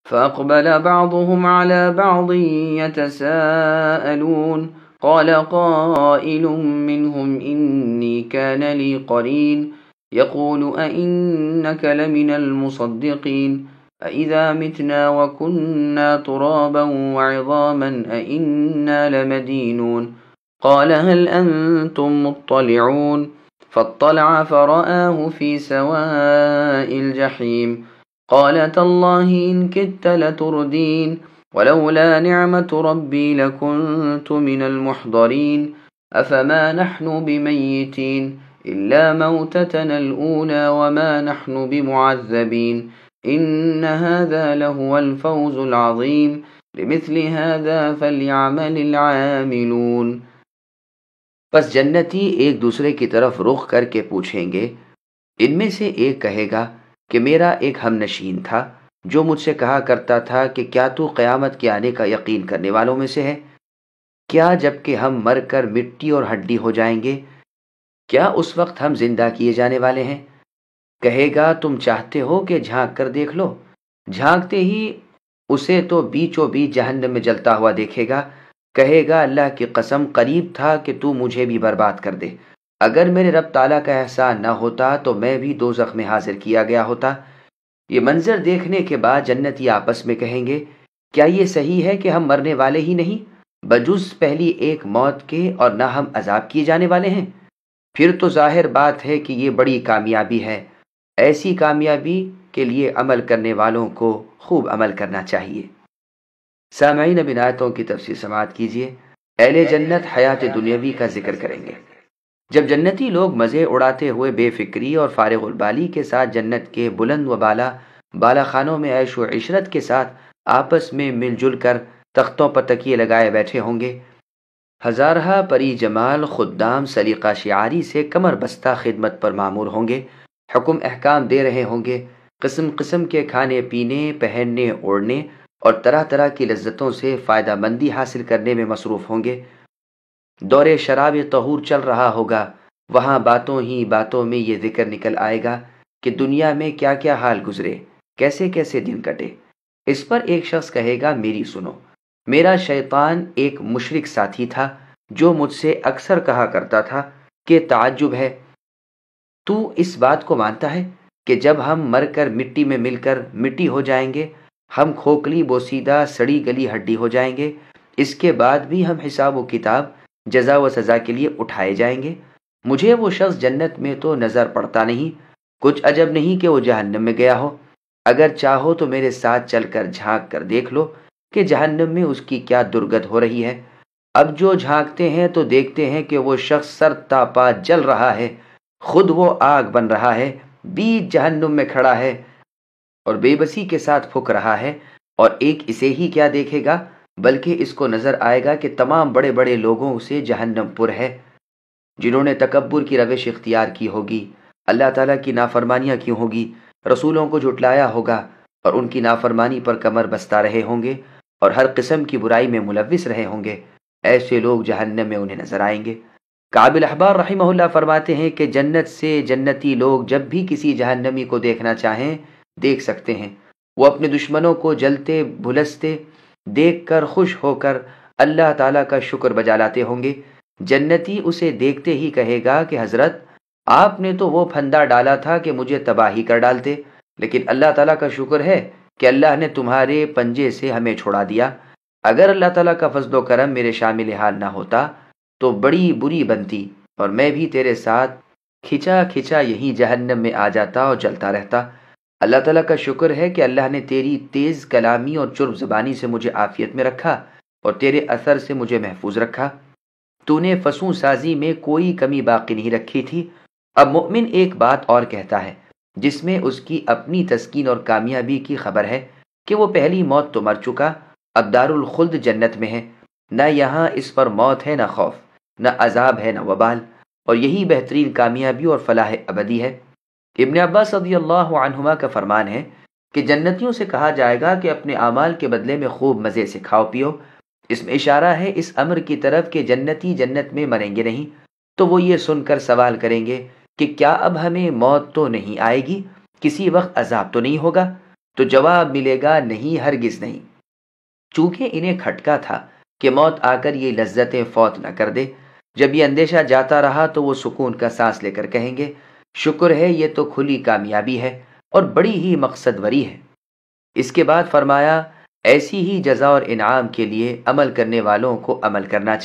فأقبل بعضهم على بعض يتساءلون قال قائل منهم إني كان لي قرين يقول أئنك لمن المصدقين أئذا متنا وكنا ترابا وعظاما أئنا لمدينون قال هل أنتم مطلعون فاطلع فرآه في سواء الجحيم قال تالله إن كدت لتردين ولولا نعمة ربي لكنت من المحضرين أفما نحن بميتين إلا موتتنا الأولى وما نحن بمعذبين إن هذا لهو الفوز العظيم لمثل هذا فليعمل العاملون۔ پس جنتی ایک دوسرے کی طرف رخ کر کے پوچھیں گے، ان میں سے ایک کہے گا کہ میرا ایک ہم نشین تھا جو مجھ سے کہا کرتا تھا کہ کیا تو قیامت کے آنے کا یقین کرنے والوں میں سے ہے؟ کیا جب کہ ہم مر کر مٹی اور ہڈی ہو جائیں گے، کیا اس وقت ہم زندہ کیے جانے والے ہیں؟ کہے گا تم چاہتے ہو کہ جھانک کر دیکھ لو۔ جھانکتے ہی اسے تو بیچوں بیچ جہنم میں جلتا ہوا دیکھے گا، کہے گا اللہ کی قسم قریب تھا کہ تو مجھے بھی برباد کر دے، اگر میرے رب تعالیٰ کا احسان نہ ہوتا تو میں بھی دوزخ میں حاضر کیا گیا ہوتا۔ یہ منظر دیکھنے کے بعد جنتی آپس میں کہیں گے کیا یہ صحیح ہے کہ ہم مرنے والے ہی نہیں بجز پہلی ایک موت کے، اور نہ ہم عذاب کیے جانے والے ہیں؟ پھر تو ظاہر بات ہے کہ یہ بڑی کامیابی ہے، ایسی کامیابی کے لیے عمل کرنے والوں کو خوب عمل کرنا چاہیے۔ سامعین اب ان آیتوں کی تفسیر سماعت کیجیے۔ اہل جنت حیات دنیاوی کا ذکر کریں گے۔ جب جنتی لوگ مزے اڑاتے ہوئے بے فکری اور فارغ البالی کے ساتھ جنت کے بلند و بالا خانوں میں عیش و عشرت کے ساتھ آپس میں مل جل کر تختوں پر تکیے لگائے بیٹھے ہوں گے، ہزارہ پری جمال خدام سلیقہ شعاری سے کمر بستہ خدمت پر مامور ہوں گے، حکم احکام دے رہے ہوں گے، قسم قسم کے کھانے پینے، پہننے اوڑھنے اور طرح طرح کی لذتوں سے فائدہ مندی حاصل کرنے میں مصروف ہوں گے۔ دور شراب طہور چل رہا ہوگا، وہاں باتوں ہی باتوں میں یہ ذکر نکل آئے گا کہ دنیا میں کیا کیا حال گزرے، کیسے کیسے دن کٹے۔ اس پر ایک شخص کہے گا میری سنو، میرا شیطان ایک مشرک ساتھی تھا جو مجھ سے اکثر کہا کرتا تھا کہ تعجب ہے، تو اس بات کو مانتا ہے کہ جب ہم مر کر مٹی میں مل کر مٹی ہو جائیں گے، ہم کھوکھلی بوسیدہ سڑی گلی ہڈی ہو جائیں گے، اس کے بعد بھی ہم حساب و کتاب جزا و سزا کے لیے اٹھائے جائیں گے؟ مجھے وہ شخص جنت میں تو نظر پڑتا نہیں، کچھ عجب نہیں کہ وہ جہنم میں گیا ہو، اگر چاہو تو میرے ساتھ چل کر جھانک کر دیکھ لو کہ جہنم میں اس کی کیا درگت ہو رہی ہے۔ اب جو جھانکتے ہیں تو دیکھتے ہیں کہ وہ شخص سر تا پا جل رہا ہے، خود وہ آگ بن رہا ہے، بیچ جہنم میں کھڑا ہے اور بے بسی کے ساتھ پھک رہا ہے، اور ایک اسے ہی کیا دیکھے گا بلکہ اس کو نظر آئے گا کہ تمام بڑے بڑے لوگوں سے جہنم پر ہے، جنہوں نے تکبر کی روش اختیار کی ہوگی، اللہ تعالیٰ کی نافرمانیاں کی ہوگی، رسولوں کو جھٹلایا ہوگا اور ان کی نافرمانی پر کمر بستہ رہے ہوں گے اور ہر قسم کی برائی میں ملوث رہے ہوں گے، ایسے لوگ جہنم میں انہیں نظر آئیں گے۔ کعب الاحبار رحمہ اللہ فرماتے ہیں کہ جنت سے جنتی لوگ جب بھی کسی جہنمی کو دیکھنا چاہیں دیکھ سکتے ہیں، وہ اپنے دشمنوں کو جلتے بھلستے دیکھ کر خوش ہو کر اللہ تعالیٰ کا شکر بجا لاتے ہوں گے۔ جنتی اسے دیکھتے ہی کہے گا کہ حضرت آپ نے تو وہ پھندا ڈالا تھا کہ مجھے تباہی کر ڈالتے، لیکن اللہ تعالیٰ کا شکر ہے کہ اللہ نے تمہارے پنجے سے ہمیں چھڑا دیا، اگر اللہ تعالیٰ کا فضل و کرم میرے شامل حال نہ ہوتا تو بڑی بری بنتی اور میں بھی تیرے ساتھ کھچا کھچا یہی جہنم میں آ جاتا اور جلتا رہتا۔ اللہ تعالیٰ کا شکر ہے کہ اللہ نے تیری تیز کلامی اور چرب زبانی سے مجھے عافیت میں رکھا اور تیرے اثر سے مجھے محفوظ رکھا، تو نے فسوں سازی میں کوئی کمی باقی نہیں رکھی تھی۔ اب مومن ایک بات اور کہتا ہے جس میں اس کی اپنی تسکین اور کامیابی کی خبر ہے کہ وہ پہلی موت تو مر چکا، اب دارالخلد جنت میں ہے، نہ یہاں اس پر موت ہے، نہ خوف، نہ عذاب ہے، نہ وبال، اور یہی بہترین کامیابی اور فلاح ابدی ہے۔ ابن عباس رضی اللہ عنہما کا فرمان ہے کہ جنتیوں سے کہا جائے گا کہ اپنے اعمال کے بدلے میں خوب مزے سے کھاؤ پیو۔ اس میں اشارہ ہے اس امر کی طرف کہ جنتی جنت میں مریں گے نہیں، تو وہ یہ سن کر سوال کریں گے کہ کیا اب ہمیں موت تو نہیں آئے گی، کسی وقت عذاب تو نہیں ہوگا؟ تو جواب ملے گا نہیں، ہرگز نہیں، چونکہ انہیں کھٹکا تھا کہ موت آ کر یہ لذتیں فوت نہ کر دے۔ جب یہ اندیشہ جاتا رہا تو وہ سکون کا سانس لے کر کہیں گے شکر ہے، یہ تو کھلی کامیابی ہے اور بڑی ہی مقصد وری ہے۔ اس کے بعد فرمایا ایسی ہی جزا اور انعام کے لیے عمل کرنے والوں کو عمل کرنا چاہیے۔